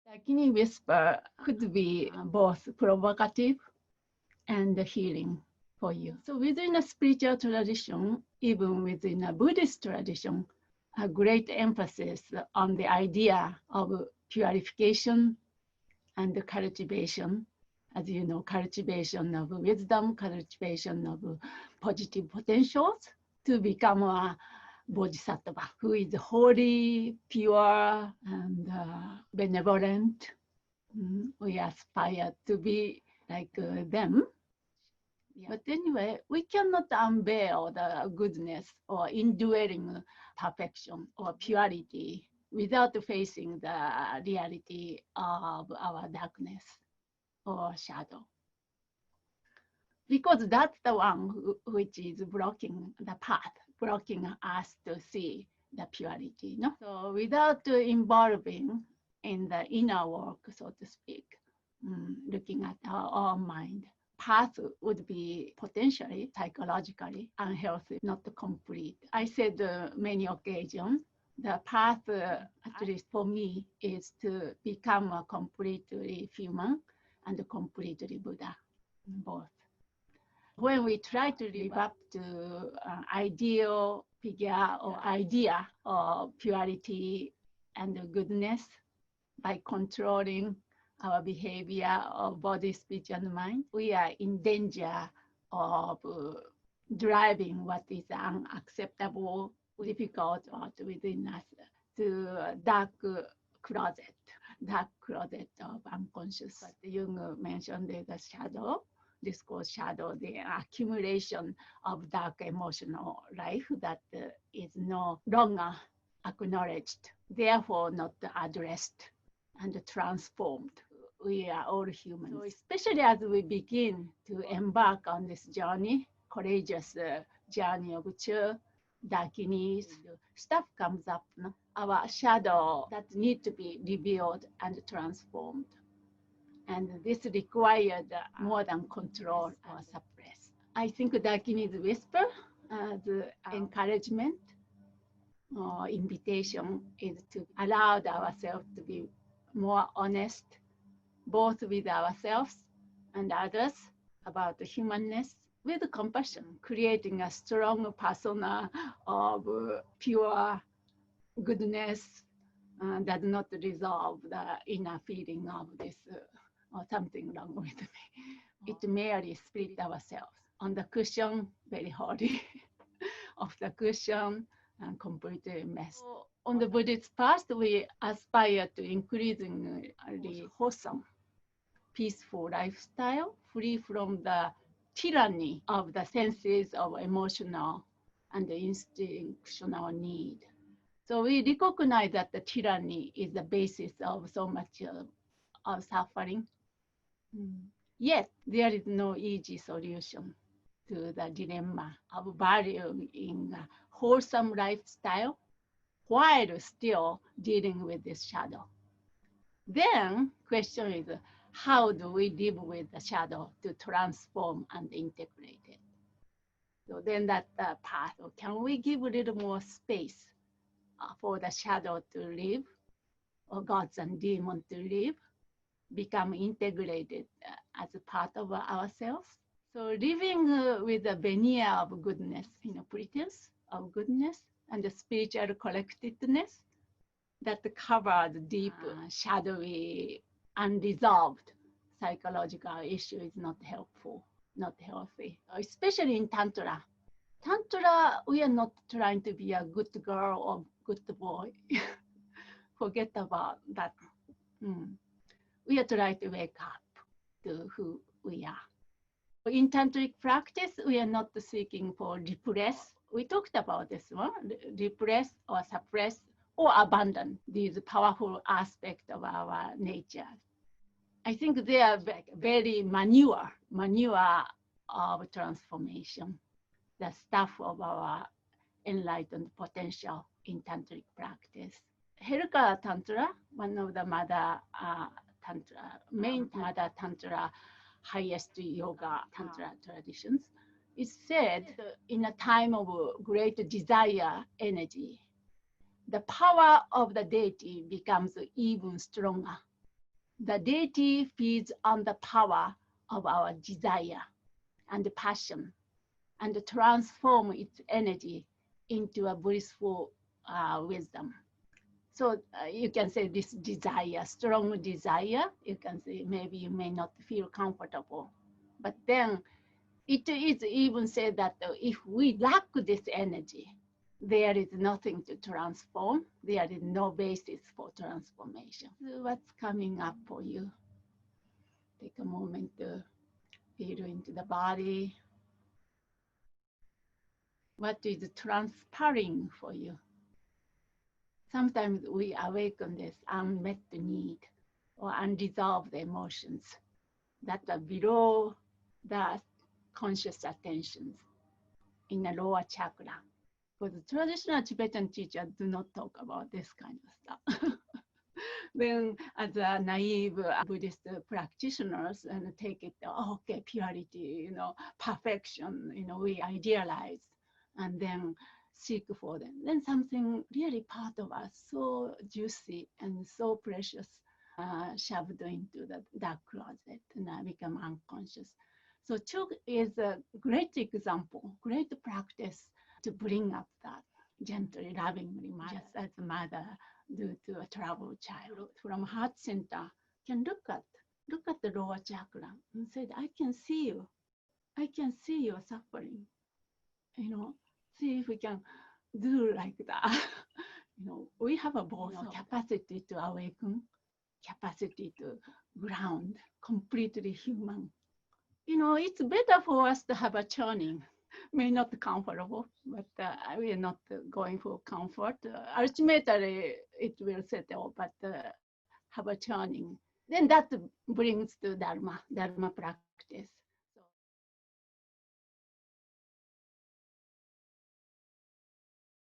Dakini whisper could be both provocative and healing for you. So within a spiritual tradition, even within a Buddhist tradition, a great emphasis on the idea of purification and cultivation. As you know, cultivation of wisdom, cultivation of positive potentials to become a bodhisattva who is holy, pure, and benevolent. We aspire to be like them. Yeah. But anyway, we cannot unveil the goodness or indwelling perfection or purity without facing the reality of our darkness or shadow. Because that's the one which is blocking the path, blocking us to see the purity. No? So without involving in the inner work, so to speak, looking at our own mind, path would be potentially psychologically unhealthy, not complete. I said many occasions, the path, at least for me, is to become a completely human and completely Buddha, both. When we try to live up to ideal figure or idea of purity and goodness by controlling our behavior of body, speech, and mind, we are in danger of driving what is unacceptable, difficult within us to dark closet of unconscious. But Jung mentioned the shadow. This called shadow, the accumulation of dark emotional life that is no longer acknowledged, therefore not addressed and transformed. We are all humans. So especially as we begin to embark on this journey, courageous journey of Chu, Dakinis, stuff comes up, no? Our shadow that need to be revealed and transformed. And this required more than control or suppress. I think Dakini's whisper, the encouragement or invitation is to allow ourselves to be more honest, both with ourselves and others about the humanness, with compassion, creating a strong persona of pure goodness does not resolve the inner feeling of this or something wrong with me. It merely split ourselves on the cushion, very holy, of the cushion, and completely messed. So on the Buddhist path, we aspire to increasingly wholesome, peaceful lifestyle, free from the tyranny of the senses of emotional and instinctual need. So we recognize that the tyranny is the basis of so much of suffering. Yet there is no easy solution to the dilemma of valuing a wholesome lifestyle while still dealing with this shadow. Then question is, how do we live with the shadow to transform and integrate it? So then that path, can we give a little more space for the shadow to live, or gods and demons to live, become integrated as a part of ourselves? So living with a veneer of goodness, pretense of goodness and the spiritual collectedness that covers deep, shadowy, unresolved psychological issue is not helpful, not healthy, especially in Tantra. Tantra, we are not trying to be a good girl or good boy. Forget about that. We are trying to wake up to who we are. In tantric practice, we are not seeking for repress. We talked about this one, repress or suppress or abandon these powerful aspects of our nature. I think they are very manure of transformation, the stuff of our enlightened potential in tantric practice. Heruka Tantra, one of the mother tantra, main mother tantra, highest yoga tantra traditions, it said in a time of great desire energy, the power of the deity becomes even stronger The deity feeds on the power of our desire and passion and transform its energy into a blissful wisdom. So you can say this desire, strong desire, you can say maybe you may not feel comfortable. But then it is even said that if we lack this energy, there is nothing to transform. There is no basis for transformation. So what's coming up for you? Take a moment to feel into the body. What is transpiring for you? Sometimes we awaken this unmet need or unresolved emotions that are below the conscious attentions in the lower chakra. Because the traditional Tibetan teachers do not talk about this kind of stuff. Then as a naive Buddhist practitioners and take it, oh, okay, purity, perfection, we idealize and then seek for them. Then something really part of us, so juicy and so precious, shoved into the dark closet and become unconscious. So Chug is a great example, great practice to bring up that gently, lovingly, just as a mother do to a troubled child. From heart center, can look at the lower chakra and say, I can see you. I can see your suffering. See if we can do like that. We have a both capacity to awaken, capacity to ground, completely human. It's better for us to have a churning. May not be comfortable, but we are not going for comfort. Ultimately, it will settle, but have a churning. Then that brings to Dharma practice.